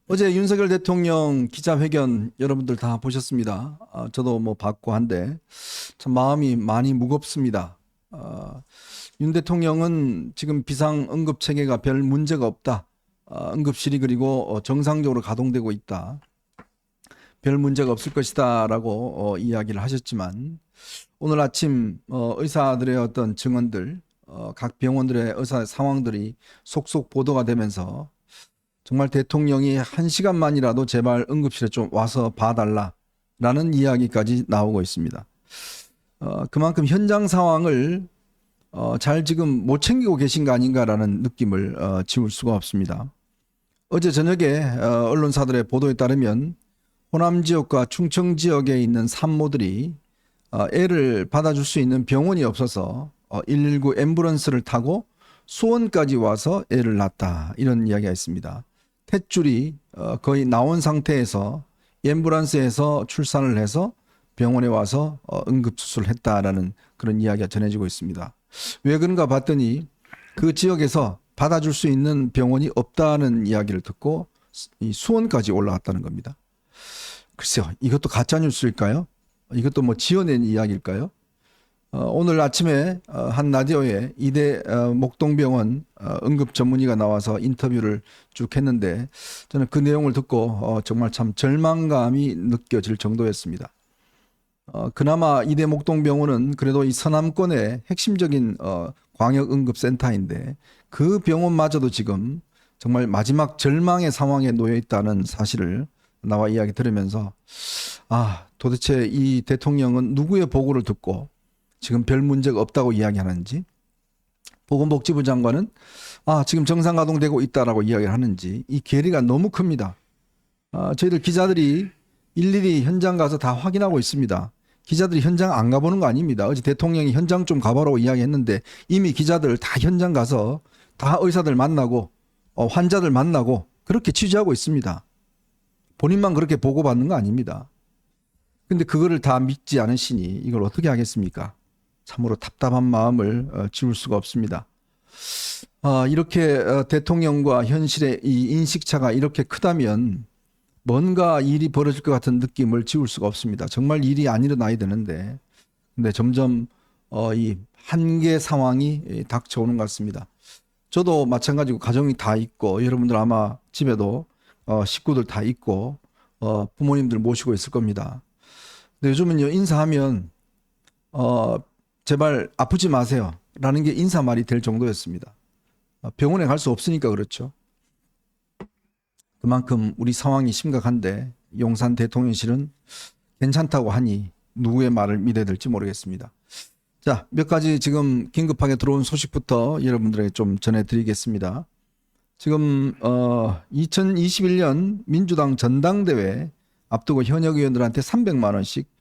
어제 윤석열 대통령 기자회견 여러분들 다 보셨습니다. 저도 뭐 봤고 한데 참 마음이 많이 무겁습니다. 윤 대통령은 지금 비상 응급 체계가 별 문제가 없다. 응급실이 그리고 정상적으로 가동되고 있다. 별 문제가 없을 것이다라고 이야기를 하셨지만 오늘 아침 의사들의 어떤 증언들, 각 병원들의 의사 상황들이 속속 보도가 되면서 정말 대통령이 한 시간만이라도 제발 응급실에 좀 와서 봐달라라는 이야기까지 나오고 있습니다. 그만큼 현장 상황을 잘 지금 못 챙기고 계신 거 아닌가라는 느낌을 지울 수가 없습니다. 어제 저녁에 언론사들의 보도에 따르면 호남 지역과 충청 지역에 있는 산모들이 애를 받아줄 수 있는 병원이 없어서 119 앰뷸런스를 타고 수원까지 와서 애를 낳았다, 이런 이야기가 있습니다. 탯줄이 거의 나온 상태에서 앰뷸런스에서 출산을 해서 병원에 와서 응급수술을 했다라는 그런 이야기가 전해지고 있습니다. 왜 그런가 봤더니 그 지역에서 받아줄 수 있는 병원이 없다는 이야기를 듣고 이 수원까지 올라왔다는 겁니다. 글쎄요, 이것도 가짜 뉴스일까요? 이것도 뭐 지어낸 이야기일까요? 오늘 아침에 한 라디오에 이대 목동병원 응급 전문의가 나와서 인터뷰를 쭉 했는데 저는 그 내용을 듣고 정말 참 절망감이 느껴질 정도였습니다. 그나마 이대 목동병원은 그래도 이 서남권의 핵심적인 광역응급센터인데 그 병원마저도 지금 정말 마지막 절망의 상황에 놓여 있다는 사실을 나와 이야기 들으면서 도대체 이 대통령은 누구의 보고를 듣고 지금 별 문제가 없다고 이야기하는지, 보건복지부 장관은 지금 정상 가동되고 있다라고 이야기를 하는지 이 괴리가 너무 큽니다. 저희들 기자들이 일일이 현장 가서 다 확인하고 있습니다. 기자들이 현장 안 가보는 거 아닙니다. 어제 대통령이 현장 좀 가보라고 이야기했는데 이미 기자들 다 현장 가서 다 의사들 만나고 환자들 만나고 그렇게 취재하고 있습니다. 본인만 그렇게 보고받는 거 아닙니다. 근데 그거를 다 믿지 않으시니 이걸 어떻게 하겠습니까? 참으로 답답한 마음을 지울 수가 없습니다. 이렇게 대통령과 현실의 이 인식차가 이렇게 크다면 뭔가 일이 벌어질 것 같은 느낌을 지울 수가 없습니다. 정말 일이 안 일어나야 되는데 근데 점점 이 한계 상황이 닥쳐오는 것 같습니다. 저도 마찬가지고 가정이 다 있고 여러분들 아마 집에도 식구들 다 있고 부모님들 모시고 있을 겁니다. 근데 요즘은요, 인사하면 제발 아프지 마세요 라는 게 인사말이 될 정도였습니다. 병원에 갈 수 없으니까 그렇죠. 그만큼 우리 상황이 심각한데 용산 대통령실은 괜찮다고 하니 누구의 말을 믿어야 될지 모르겠습니다. 자, 몇 가지 지금 긴급하게 들어온 소식부터 여러분들에게 좀 전해드리겠습니다. 지금 2021년 민주당 전당대회 앞두고 현역 의원들한테 300만 원씩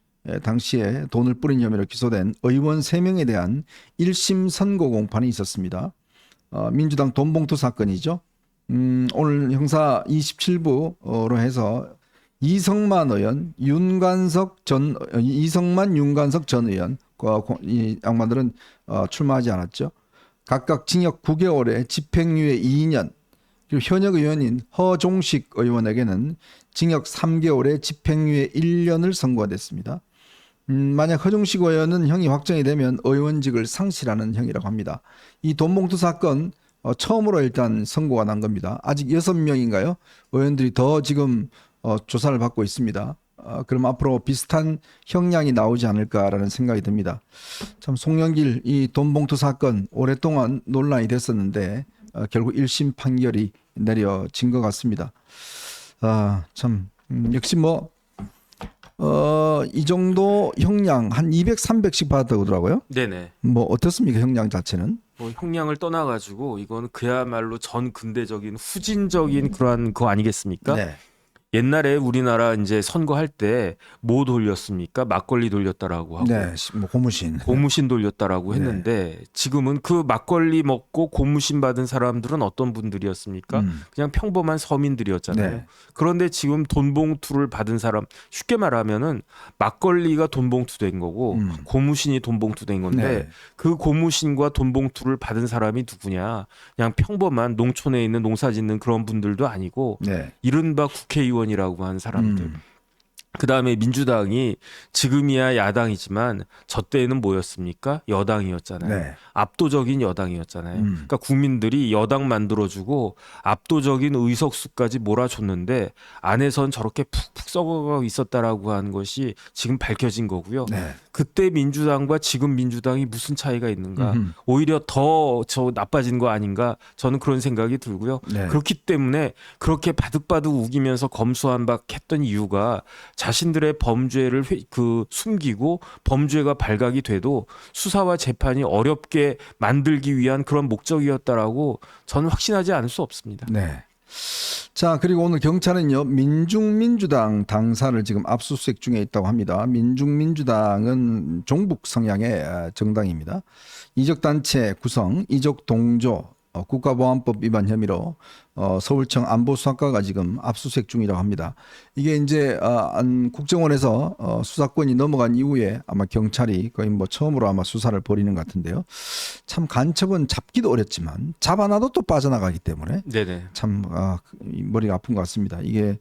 당시에 돈을 뿌린 혐의로 기소된 의원 3명에 대한 1심 선고 공판이 있었습니다. 민주당 돈봉투 사건이죠. 오늘 형사 27부로 해서 이성만 윤관석 전 의원, 이 양반들은 출마하지 않았죠. 각각 징역 9개월에 집행유예 2년, 그리고 현역 의원인 허종식 의원에게는 징역 3개월에 집행유예 1년을 선고가 됐습니다. 만약 허종식 의원은 형이 확정이 되면 의원직을 상실하는 형이라고 합니다. 이 돈봉투 사건 처음으로 일단 선고가 난 겁니다. 아직 6명인가요? 의원들이 더 지금 조사를 받고 있습니다. 그럼 앞으로 비슷한 형량이 나오지 않을까라는 생각이 듭니다. 참 송영길 이 돈봉투 사건 오랫동안 논란이 됐었는데 결국 1심 판결이 내려진 것 같습니다. 역시 이 정도 형량 한 200, 300씩 받았다고 하더라고요. 네네. 뭐 어떻습니까, 형량 자체는? 뭐 형량을 떠나가지고 이건 그야말로 전 근대적인 후진적인 그러한 거 아니겠습니까? 네. 옛날에 우리나라 이제 선거할 때 뭐 돌렸습니까? 막걸리 돌렸다라고 하고 네, 뭐 고무신. 고무신 돌렸다라고 네. 했는데 지금은 그 막걸리 먹고 고무신 받은 사람들은 어떤 분들이었습니까? 그냥 평범한 서민들이었잖아요. 네. 그런데 지금 돈봉투를 받은 사람, 쉽게 말하면은 막걸리가 돈봉투 된 거고 고무신이 돈봉투 된 건데 네. 그 고무신과 돈봉투를 받은 사람이 누구냐? 그냥 평범한 농촌에 있는 농사 짓는 그런 분들도 아니고 네. 이른바 국회의원이라고 하는 사람들. 그다음에 민주당이 지금이야 야당이지만 저 때에는 뭐였습니까? 여당이었잖아요. 네. 압도적인 여당이었잖아요. 그러니까 국민들이 여당 만들어주고 압도적인 의석수까지 몰아줬는데 안에선 저렇게 푹푹 썩어가고 있었다라고 하는 것이 지금 밝혀진 거고요. 네. 그때 민주당과 지금 민주당이 무슨 차이가 있는가? 오히려 더 저 나빠진 거 아닌가? 저는 그런 생각이 들고요. 네. 그렇기 때문에 그렇게 바득바득 우기면서 검수한박했던 이유가 자신들의 범죄를 숨기고 범죄가 발각이 돼도 수사와 재판이 어렵게 만들기 위한 그런 목적이었다라고 저는 확신하지 않을 수 없습니다. 네. 자, 그리고 오늘 경찰은요, 민중민주당 당사를 지금 압수수색 중에 있다고 합니다. 민중민주당은 종북 성향의 정당입니다. 이적단체 구성, 이적 동조, 국가보안법 위반 혐의로 서울청 안보수사과가 지금 압수수색 중이라고 합니다. 이게 이제 국정원에서 수사권이 넘어간 이후에 아마 경찰이 거의 뭐 처음으로 아마 수사를 벌이는 것 같은데요. 참 간첩은 잡기도 어렵지만 잡아놔도 또 빠져나가기 때문에 네네. 참 머리가 아픈 것 같습니다. 이게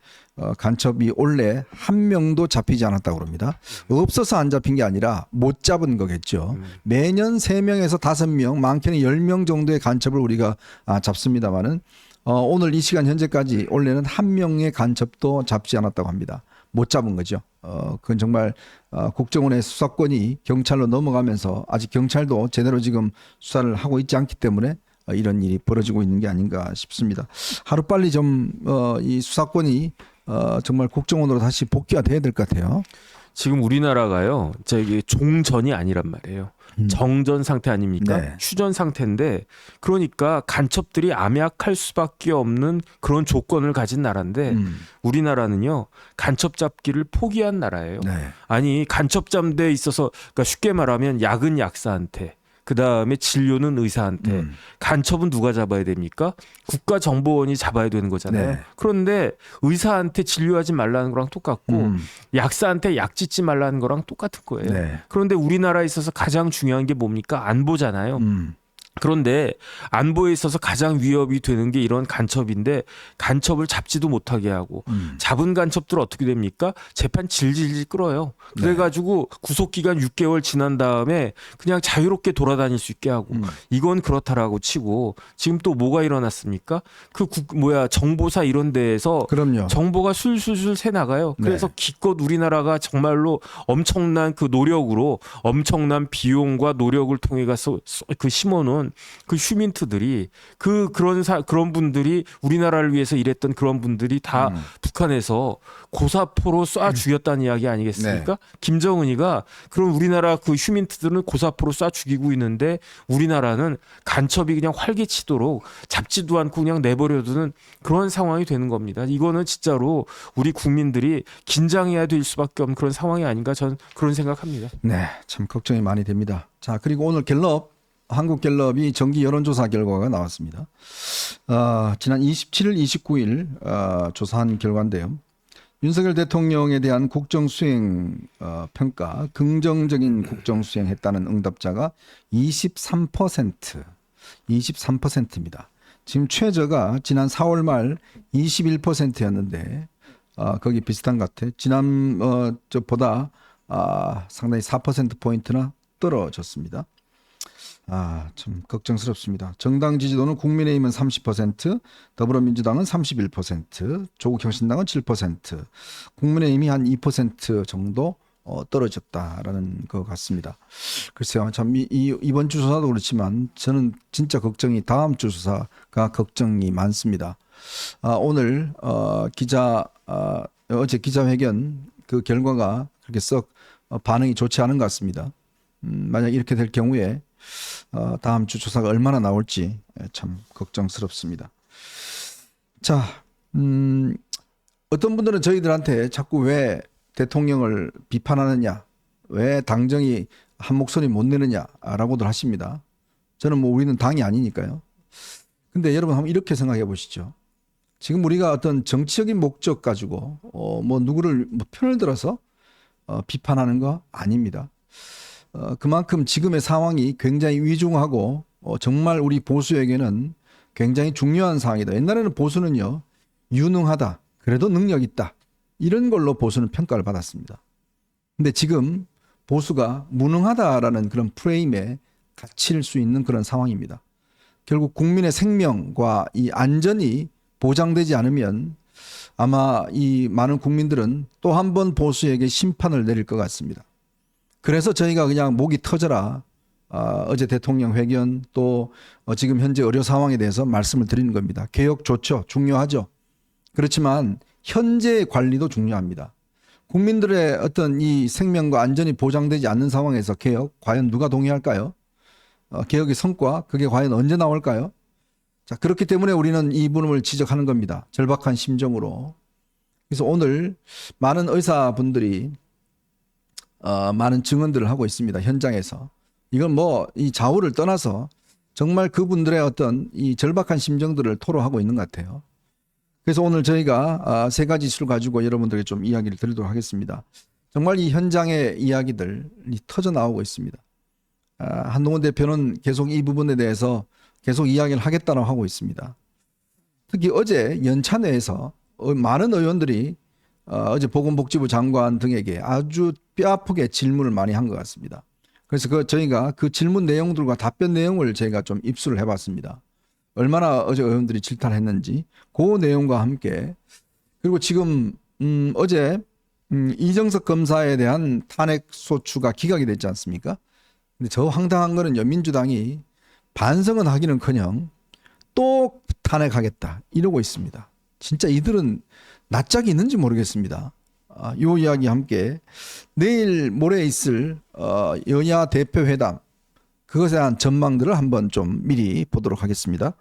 간첩이 원래 한 명도 잡히지 않았다고 그럽니다. 없어서 안 잡힌 게 아니라 못 잡은 거겠죠. 매년 3명에서 5명, 많게는 10명 정도의 간첩을 우리가 잡습니다만은 오늘 이 시간 현재까지 원래는 한 명의 간첩도 잡지 않았다고 합니다. 못 잡은 거죠. 그건 정말 국정원의 수사권이 경찰로 넘어가면서 아직 경찰도 제대로 지금 수사를 하고 있지 않기 때문에 이런 일이 벌어지고 있는 게 아닌가 싶습니다. 하루빨리 좀 이 수사권이 정말 국정원으로 다시 복귀가 돼야 될 것 같아요. 지금 우리나라가요, 저기 종전이 아니란 말이에요. 정전 상태 아닙니까? 네. 휴전 상태인데, 그러니까 간첩들이 암약할 수밖에 없는 그런 조건을 가진 나라인데, 우리나라는요 간첩 잡기를 포기한 나라예요. 네. 아니 간첩 잡는 데 있어서, 그러니까 쉽게 말하면 약은 약사한테, 그 다음에 진료는 의사한테, 간첩은 누가 잡아야 됩니까? 국가정보원이 잡아야 되는 거잖아요. 네. 그런데 의사한테 진료하지 말라는 거랑 똑같고 약사한테 약 짓지 말라는 거랑 똑같은 거예요. 네. 그런데 우리나라에 있어서 가장 중요한 게 뭡니까? 안보잖아요. 그런데 안보에 있어서 가장 위협이 되는 게 이런 간첩인데 간첩을 잡지도 못하게 하고 잡은 간첩들 어떻게 됩니까? 재판 질질질 끌어요. 그래가지고 구속기간 6개월 지난 다음에 그냥 자유롭게 돌아다닐 수 있게 하고 이건 그렇다라고 치고 지금 또 뭐가 일어났습니까? 정보사 이런 데에서 그럼요. 정보가 술술술 새 나가요. 그래서 네. 기껏 우리나라가 정말로 엄청난 그 노력으로 엄청난 비용과 노력을 통해 가서 그 심어놓은 그 휴민트들이 그런 분들이 우리나라를 위해서 일했던 그런 분들이 다 북한에서 고사포로 쏴 죽였다는 이야기 아니겠습니까? 네. 김정은이가 그런 우리나라 그 휴민트들은 고사포로 쏴 죽이고 있는데 우리나라는 간첩이 그냥 활개치도록 잡지도 않고 그냥 내버려두는 그런 상황이 되는 겁니다. 이거는 진짜로 우리 국민들이 긴장해야 될 수밖에 없는 그런 상황이 아닌가 저는 그런 생각합니다. 네, 참 걱정이 많이 됩니다. 자, 그리고 오늘 한국갤럽이 정기 여론조사 결과가 나왔습니다. 지난 27일, 29일 조사한 결과인데요. 윤석열 대통령에 대한 국정수행 평가, 긍정적인 국정수행했다는 응답자가 23%입니다. 지금 최저가 지난 4월 말 21%였는데 거기 비슷한 것 같아요. 지난 보다 상당히 4%포인트나 떨어졌습니다. 참 걱정스럽습니다. 정당 지지도는 국민의힘은 30%, 더불어민주당은 31%, 조국혁신당은 7%, 국민의힘이 한 2% 정도 떨어졌다라는 것 같습니다. 글쎄요, 참 이번 주 조사도 그렇지만 저는 진짜 걱정이 다음 주 조사가 걱정이 많습니다. 오늘 어제 기자회견 그 결과가 그렇게 썩 반응이 좋지 않은 것 같습니다. 만약 이렇게 될 경우에 다음 주 조사가 얼마나 나올지 참 걱정스럽습니다. 자, 어떤 분들은 저희들한테 자꾸 왜 대통령을 비판하느냐, 왜 당정이 한 목소리 못 내느냐라고들 하십니다. 저는 뭐 우리는 당이 아니니까요. 근데 여러분 한번 이렇게 생각해 보시죠. 지금 우리가 어떤 정치적인 목적 가지고 뭐 누구를 뭐 편을 들어서 비판하는 거 아닙니다. 그만큼 지금의 상황이 굉장히 위중하고 정말 우리 보수에게는 굉장히 중요한 상황이다. 옛날에는 보수는요, 유능하다, 그래도 능력 있다, 이런 걸로 보수는 평가를 받았습니다. 근데 지금 보수가 무능하다라는 그런 프레임에 갇힐 수 있는 그런 상황입니다. 결국 국민의 생명과 이 안전이 보장되지 않으면 아마 이 많은 국민들은 또 한 번 보수에게 심판을 내릴 것 같습니다. 그래서 저희가 그냥 목이 터져라 어제 대통령 회견 또 지금 현재 의료 상황에 대해서 말씀을 드리는 겁니다. 개혁 좋죠. 중요하죠. 그렇지만 현재 관리도 중요합니다. 국민들의 어떤 이 생명과 안전이 보장되지 않는 상황에서 개혁 과연 누가 동의할까요? 개혁의 성과 그게 과연 언제 나올까요? 자, 그렇기 때문에 우리는 이 부분을 지적하는 겁니다. 절박한 심정으로. 그래서 오늘 많은 의사분들이 많은 증언들을 하고 있습니다. 현장에서. 이건 뭐 이 좌우를 떠나서 정말 그분들의 어떤 이 절박한 심정들을 토로하고 있는 것 같아요. 그래서 오늘 저희가 세 가지 이슈를 가지고 여러분들에게 좀 이야기를 드리도록 하겠습니다. 정말 이 현장의 이야기들이 터져 나오고 있습니다. 한동훈 대표는 계속 이 부분에 대해서 계속 이야기를 하겠다고 하고 있습니다. 특히 어제 연찬회에서 많은 의원들이 어제 보건복지부 장관 등에게 아주 뼈아프게 질문을 많이 한 것 같습니다. 그래서 저희가 그 질문 내용들과 답변 내용을 저희가 좀 입수를 해봤습니다. 얼마나 어제 의원들이 질타했는지 그 내용과 함께 그리고 지금 어제 이정석 검사에 대한 탄핵 소추가 기각이 됐지 않습니까? 근데 저 황당한 거는요, 민주당이 반성은 하기는커녕 또 탄핵하겠다 이러고 있습니다. 진짜 이들은 낯짝이 있는지 모르겠습니다. 이 이야기 함께 내일 모레 있을 여야 대표 회담 그것에 대한 전망들을 한번 좀 미리 보도록 하겠습니다.